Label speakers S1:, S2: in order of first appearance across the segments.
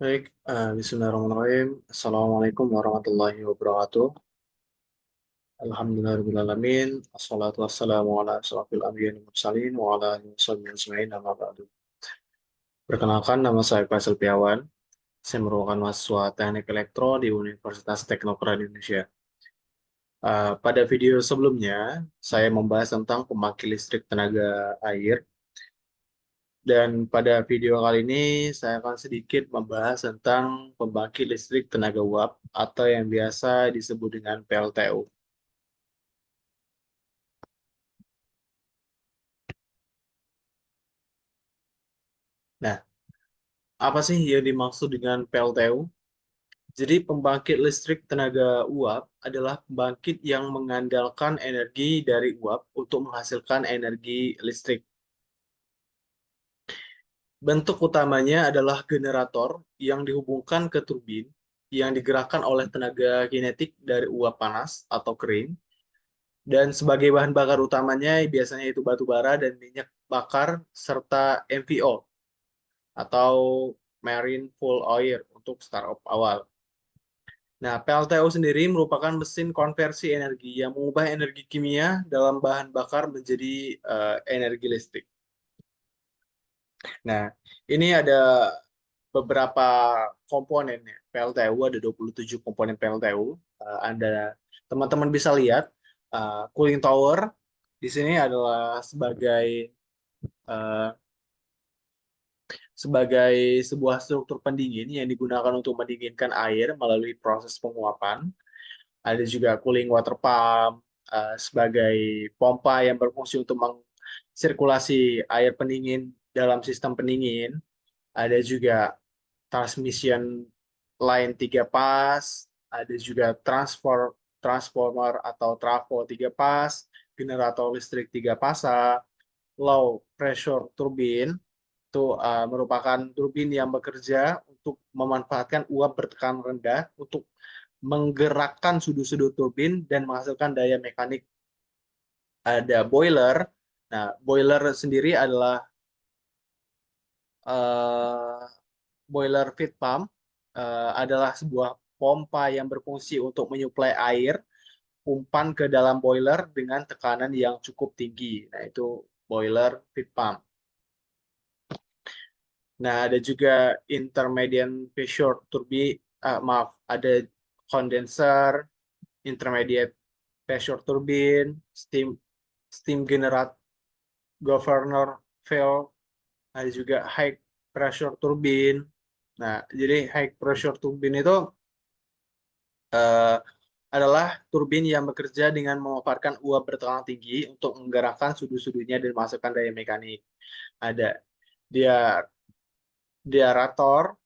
S1: Baik, Bismillahirrahmanirrahim. Assalamualaikum warahmatullahi wabarakatuh. Alhamdulillahirrahmanirrahim. Assalatu wassalamu ala asrafil anbiya'i wal mursalin wa ala alihi washabbihi ajma'in amma ba'du. Perkenalkan, nama saya Faisal Piawan. Saya merupakan mahasiswa Teknik Elektro di Universitas Teknokraт Indonesia. Pada video sebelumnya, saya membahas tentang pembangkit listrik tenaga air. Dan pada video kali ini, saya akan sedikit membahas tentang pembangkit listrik tenaga uap atau yang biasa disebut dengan PLTU. Nah, apa sih yang dimaksud dengan PLTU? Jadi, pembangkit listrik tenaga uap adalah pembangkit yang mengandalkan energi dari uap untuk menghasilkan energi listrik. Bentuk utamanya adalah generator yang dihubungkan ke turbin yang digerakkan oleh tenaga kinetik dari uap panas atau kering. Dan sebagai bahan bakar utamanya biasanya itu batu bara dan minyak bakar serta MVO atau Marine Fuel Oil untuk startup awal. Nah, PLTU sendiri merupakan mesin konversi energi yang mengubah energi kimia dalam bahan bakar menjadi energi listrik. Nah, ini ada beberapa komponen ya. PLTU ada 27 komponen PLTU. Anda teman-teman bisa lihat cooling tower di sini adalah uh, sebagai sebuah struktur pendingin yang digunakan untuk mendinginkan air melalui proses penguapan. Ada juga cooling water pump sebagai pompa yang berfungsi untuk mensirkulasi air pendingin dalam sistem pendingin. Ada juga transmission line 3 pas, ada juga transformer atau trafo 3 pas, generator listrik 3 pasa, low pressure turbine itu merupakan turbin yang bekerja untuk memanfaatkan uap bertekanan rendah untuk menggerakkan sudut-sudut turbin dan menghasilkan daya mekanik. Ada boiler. Nah, boiler sendiri adalah uh, boiler feed pump, adalah sebuah pompa yang berfungsi untuk menyuplai air umpan ke dalam boiler dengan tekanan yang cukup tinggi. Nah, itu boiler feed pump. Nah, ada juga intermediate pressure turbine, maaf, ada condenser, intermediate pressure turbine, steam steam generate governor valve, ada juga high pressure turbine. Nah, jadi high pressure turbine itu uh, adalah turbin yang bekerja dengan memanfaatkan uap bertekanan tinggi untuk menggerakkan sudut-sudutnya dan menghasilkan daya mekanik. Ada dia deaerator.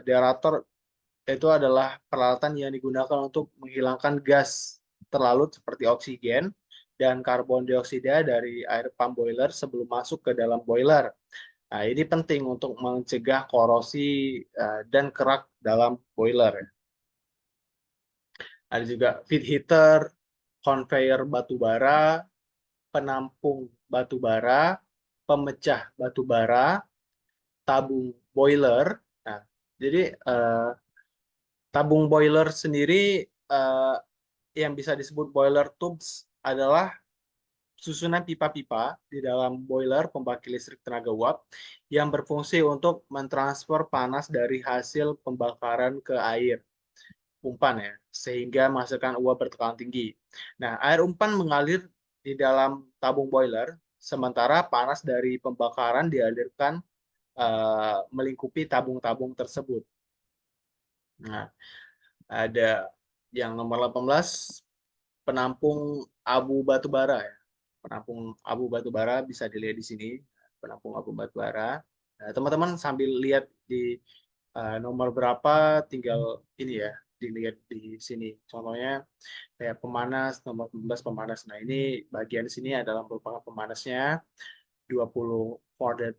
S1: Deaerator itu adalah peralatan yang digunakan untuk menghilangkan gas terlarut seperti oksigen dan karbon dioksida dari air pump boiler sebelum masuk ke dalam boiler. Nah, ini penting untuk mencegah korosi dan kerak dalam boiler. Ada juga feed heater, conveyor batu bara, penampung batu bara, pemecah batu bara, tabung boiler. Nah, jadi tabung boiler sendiri eh, yang bisa disebut boiler tubes adalah susunan pipa-pipa di dalam boiler pembangkit listrik tenaga uap yang berfungsi untuk mentransfer panas dari hasil pembakaran ke air umpan ya, sehingga menghasilkan uap bertekanan tinggi. Nah, air umpan mengalir di dalam tabung boiler, sementara panas dari pembakaran dialirkan melingkupi tabung-tabung tersebut. Nah, ada yang nomor 18, penampung abu batu bara ya. Penampung abu batu bara bisa dilihat di sini, penampung abu batu bara. Nah, teman-teman sambil lihat di nomor berapa tinggal ini ya, dilihat di sini. Contohnya kayak pemanas nomor 15 pemanas. Nah, ini bagian sini adalah merupakan pemanasnya 20 Forded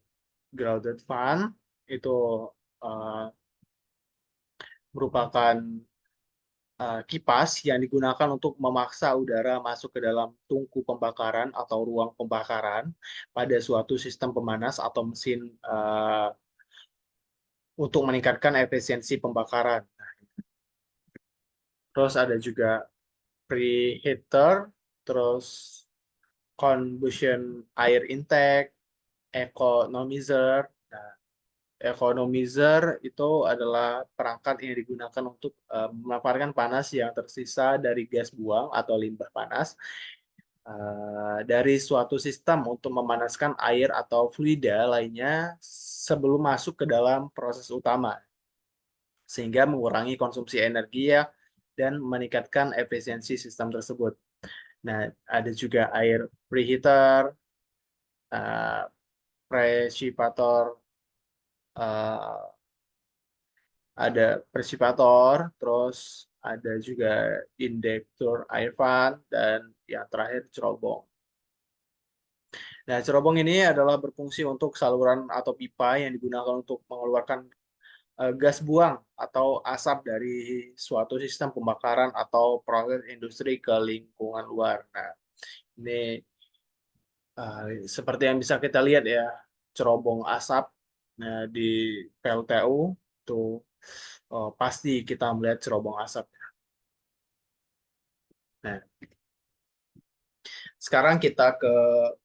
S1: Grounded Fan itu uh, merupakan kipas yang digunakan untuk memaksa udara masuk ke dalam tungku pembakaran atau ruang pembakaran pada suatu sistem pemanas atau mesin untuk meningkatkan efisiensi pembakaran. Terus ada juga preheater, terus combustion air intake, economizer. Nah, economizer itu adalah perangkat yang digunakan untuk memaparkan panas yang tersisa dari gas buang atau limbah panas dari suatu sistem untuk memanaskan air atau fluida lainnya sebelum masuk ke dalam proses utama, sehingga mengurangi konsumsi energi ya dan meningkatkan efisiensi sistem tersebut. Nah, ada juga air preheater, uh, precipitator, uh, ada precipitator, terus ada juga induktor air fan, dan yang terakhir cerobong. Nah, cerobong ini adalah berfungsi untuk saluran atau pipa yang digunakan untuk mengeluarkan gas buang atau asap dari suatu sistem pembakaran atau proses industri ke lingkungan luar. Nah, ini seperti yang bisa kita lihat ya, cerobong asap. Nah, di PLTU tuh pasti kita melihat cerobong asap. Nah, sekarang kita ke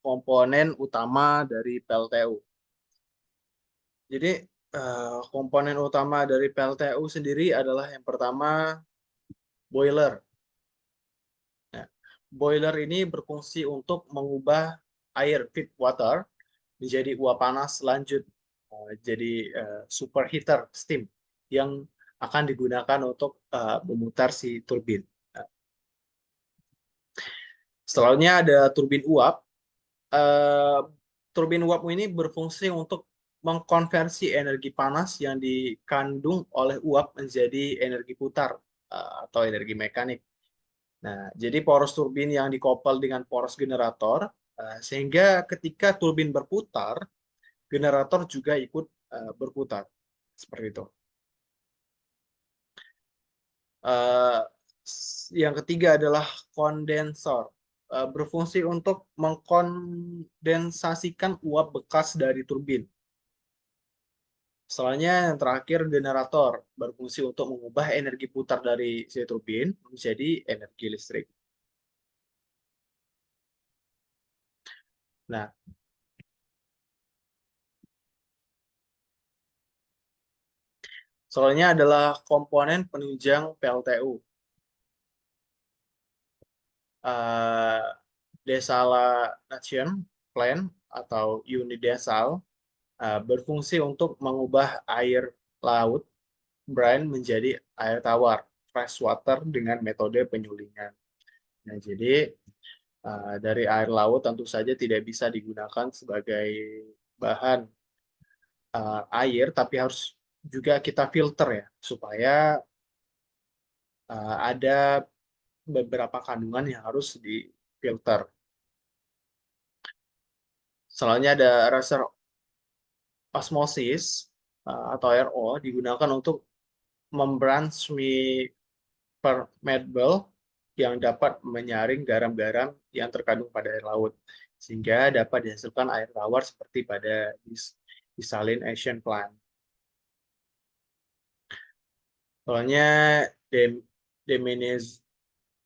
S1: komponen utama dari PLTU. Jadi komponen utama dari PLTU sendiri adalah yang pertama boiler. Nah, boiler ini berfungsi untuk mengubah air feed water menjadi uap panas lanjut jadi superheater steam yang akan digunakan untuk memutar si turbin. Nah, setelahnya ada turbin uap. Eh, Turbin uap ini berfungsi untuk mengkonversi energi panas yang dikandung oleh uap menjadi energi putar atau energi mekanik. Nah, jadi poros turbin yang dikoppel dengan poros generator, sehingga ketika turbin berputar, generator juga ikut berputar. Seperti itu. Uh, yang ketiga adalah kondensor. Berfungsi untuk mengkondensasikan uap bekas dari turbin. Setelahnya yang terakhir generator, berfungsi untuk mengubah energi putar dari si turbin menjadi energi listrik. Nah, selanjutnya adalah komponen penunjang PLTU. Uh, Desalination Plant atau unit desal berfungsi untuk mengubah air laut brine menjadi air tawar fresh water dengan metode penyulingan. Nah, jadi dari air laut tentu saja tidak bisa digunakan sebagai bahan air, tapi harus juga kita filter ya, supaya ada beberapa kandungan yang harus difilter. Selanjutnya ada reservoir osmosis atau RO digunakan untuk membran permeable yang dapat menyaring garam-garam yang terkandung pada air laut, sehingga dapat dihasilkan air tawar seperti pada desalination plant. Soalnya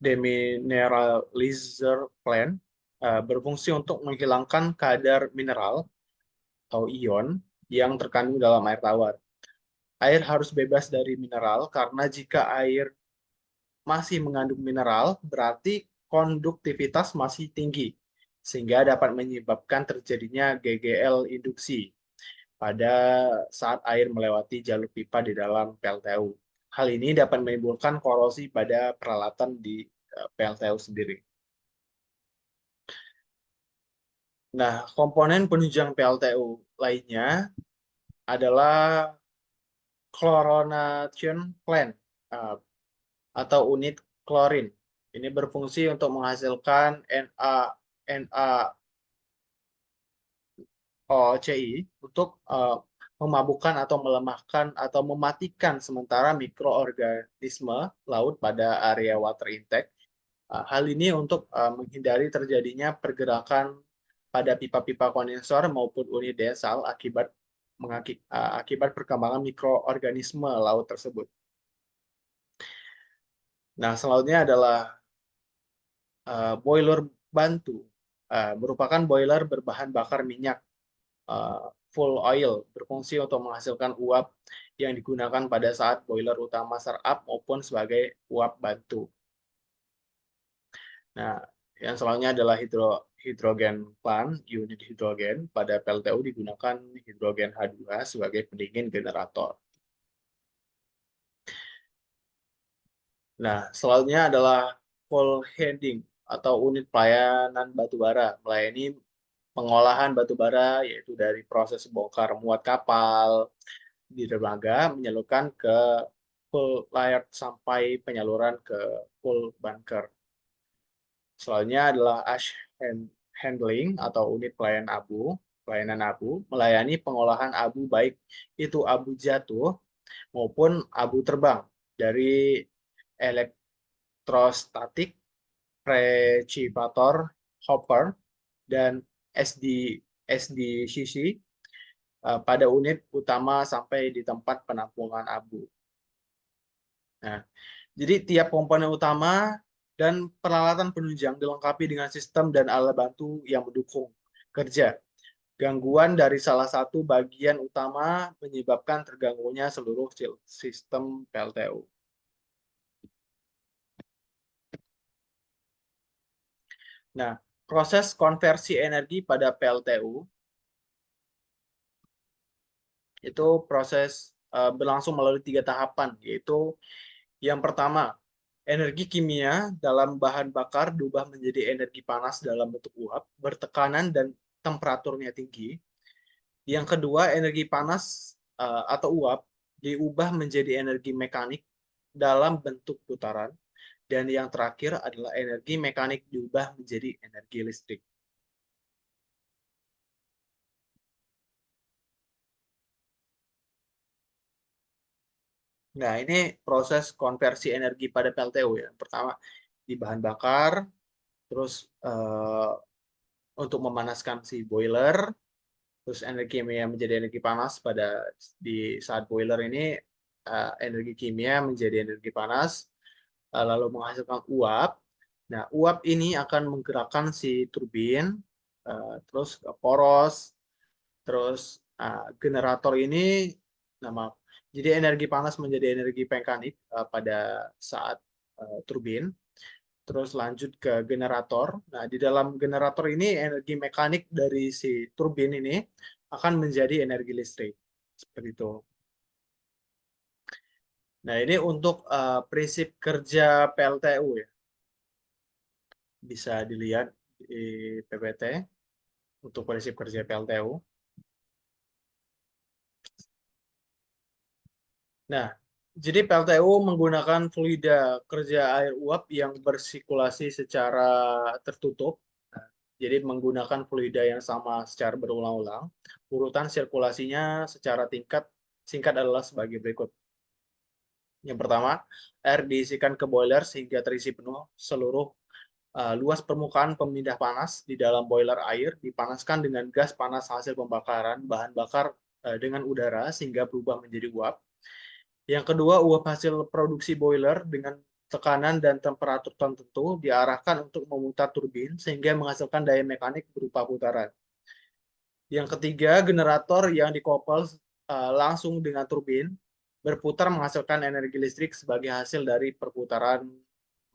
S1: demineralizer plant berfungsi untuk menghilangkan kadar mineral atau ion yang terkandung dalam air tawar. Air harus bebas dari mineral karena jika air masih mengandung mineral, berarti konduktivitas masih tinggi, sehingga dapat menyebabkan terjadinya GGL induksi pada saat air melewati jalur pipa di dalam PLTU. Hal ini dapat menimbulkan korosi pada peralatan di PLTU sendiri. Nah, komponen penunjang PLTU lainnya adalah chlorination plant atau unit klorin. Ini berfungsi untuk menghasilkan NaOCl untuk memabukkan atau melemahkan atau mematikan sementara mikroorganisme laut pada area water intake. Hal ini untuk menghindari terjadinya pergerakan pada pipa-pipa kondensor maupun unit desal akibat akibat perkembangan mikroorganisme laut tersebut. Nah, selanjutnya adalah boiler bantu. Merupakan boiler berbahan bakar minyak full oil, berfungsi untuk menghasilkan uap yang digunakan pada saat boiler utama startup maupun sebagai uap bantu. Nah, yang selanjutnya adalah hidrogen plant, unit hidrogen. Pada PLTU digunakan hidrogen H2 sebagai pendingin generator. Nah, selanjutnya adalah coal handling atau unit pelayanan batubara, melayani pengolahan batubara yaitu dari proses bongkar muat kapal di dermaga menyalurkan ke full layer sampai penyaluran ke full bunker. Selanjutnya adalah ash handling atau unit pelayanan abu melayani pengolahan abu baik itu abu jatuh maupun abu terbang dari elektrostatik, precipitator, hopper, dan SDCC pada unit utama sampai di tempat penampungan abu. Nah, jadi tiap komponen utama dan peralatan penunjang dilengkapi dengan sistem dan alat bantu yang mendukung kerja. Gangguan dari salah satu bagian utama menyebabkan terganggunya seluruh sistem PLTU. Nah, proses konversi energi pada PLTU itu proses berlangsung melalui 3 tahapan, yaitu yang pertama, energi kimia dalam bahan bakar diubah menjadi energi panas dalam bentuk uap, bertekanan dan temperaturnya tinggi. Yang kedua, energi panas atau uap diubah menjadi energi mekanik dalam bentuk putaran. Dan yang terakhir adalah energi mekanik diubah menjadi energi listrik. Nah, ini proses konversi energi pada PLTU ya. Pertama, di bahan bakar, terus untuk memanaskan si boiler, terus energi kimia menjadi energi panas pada di saat boiler ini energi kimia menjadi energi panas, lalu menghasilkan uap. Nah, uap ini akan menggerakkan si turbin, terus ke poros, terus generator ini, nama, jadi energi panas menjadi energi mekanik pada saat turbin. Terus lanjut ke generator. Nah, di dalam generator ini energi mekanik dari si turbin ini akan menjadi energi listrik. Seperti itu. Nah, ini untuk prinsip kerja PLTU ya. Bisa dilihat di PPT untuk prinsip kerja PLTU. Nah, jadi PLTU menggunakan fluida kerja air uap yang bersirkulasi secara tertutup. Nah, jadi menggunakan fluida yang sama secara berulang-ulang. Urutan sirkulasinya secara singkat adalah sebagai berikut. Yang pertama, air diisikan ke boiler sehingga terisi penuh seluruh luas permukaan pemindah panas di dalam boiler air dipanaskan dengan gas panas hasil pembakaran bahan bakar dengan udara sehingga berubah menjadi uap. Yang kedua, uap hasil produksi boiler dengan tekanan dan temperatur tertentu diarahkan untuk memutar turbin sehingga menghasilkan daya mekanik berupa putaran. Yang ketiga, generator yang dikoppel langsung dengan turbin berputar menghasilkan energi listrik sebagai hasil dari perputaran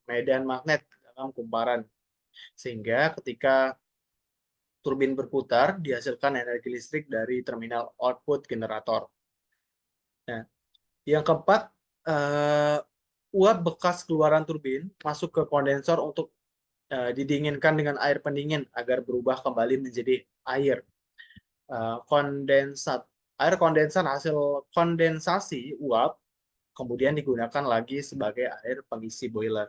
S1: medan magnet dalam kumparan. Sehingga ketika turbin berputar, dihasilkan energi listrik dari terminal output generator. Nah, yang keempat, uap bekas keluaran turbin masuk ke kondensor untuk didinginkan dengan air pendingin agar berubah kembali menjadi air. Kondensat air kondensat hasil kondensasi uap kemudian digunakan lagi sebagai air pengisi boiler.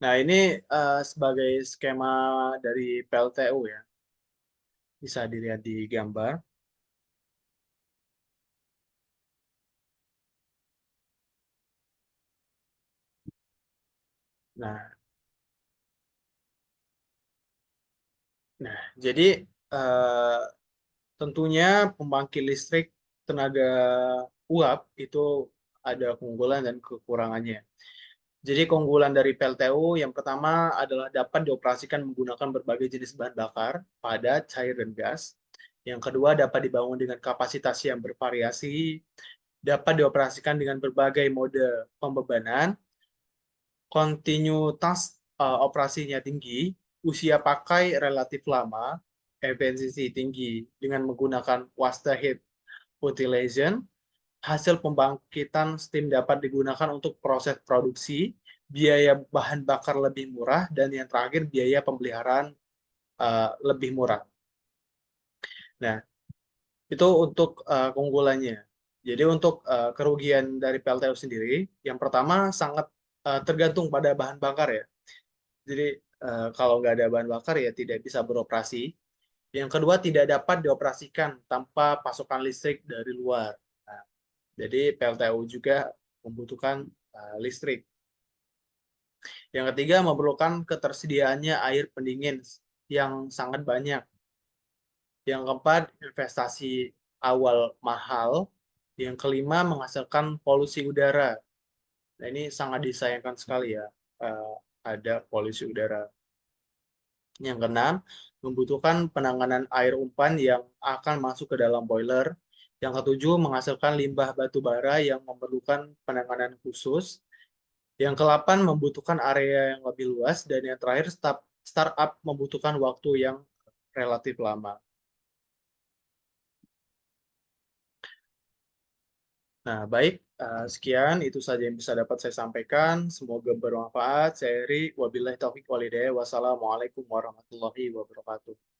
S1: Nah, ini sebagai skema dari PLTU ya. Bisa dilihat di gambar. Nah, jadi eh, tentunya pembangkit listrik tenaga uap itu ada keunggulan dan kekurangannya. Jadi keunggulan dari PLTU yang pertama adalah dapat dioperasikan menggunakan berbagai jenis bahan bakar, padat, cair, dan gas. Yang kedua dapat dibangun dengan kapasitas yang bervariasi, dapat dioperasikan dengan berbagai mode pembebanan, kontinuitas operasinya tinggi, usia pakai relatif lama, efisiensi tinggi dengan menggunakan waste heat utilization, hasil pembangkitan steam dapat digunakan untuk proses produksi, biaya bahan bakar lebih murah, dan yang terakhir biaya pemeliharaan lebih murah. Nah, itu untuk keunggulannya. Jadi untuk kerugian dari PLTU sendiri, yang pertama sangat tergantung pada bahan bakar ya. Jadi kalau nggak ada bahan bakar ya tidak bisa beroperasi. Yang kedua tidak dapat dioperasikan tanpa pasokan listrik dari luar. Nah, jadi PLTU juga membutuhkan listrik. Yang ketiga memerlukan ketersediaannya air pendingin yang sangat banyak. Yang keempat investasi awal mahal. Yang kelima menghasilkan polusi udara. Nah, ini sangat disayangkan sekali ya, ada polusi udara. Yang keenam, membutuhkan penanganan air umpan yang akan masuk ke dalam boiler. Yang ketujuh, menghasilkan limbah batu bara yang memerlukan penanganan khusus. Yang kedelapan, membutuhkan area yang lebih luas. Dan yang terakhir, startup membutuhkan waktu yang relatif lama. Nah, baik, sekian itu saja yang bisa dapat saya sampaikan. Semoga bermanfaat. Saya Eri, wabillahi taufiq walhidayah. Wassalamualaikum warahmatullahi wabarakatuh.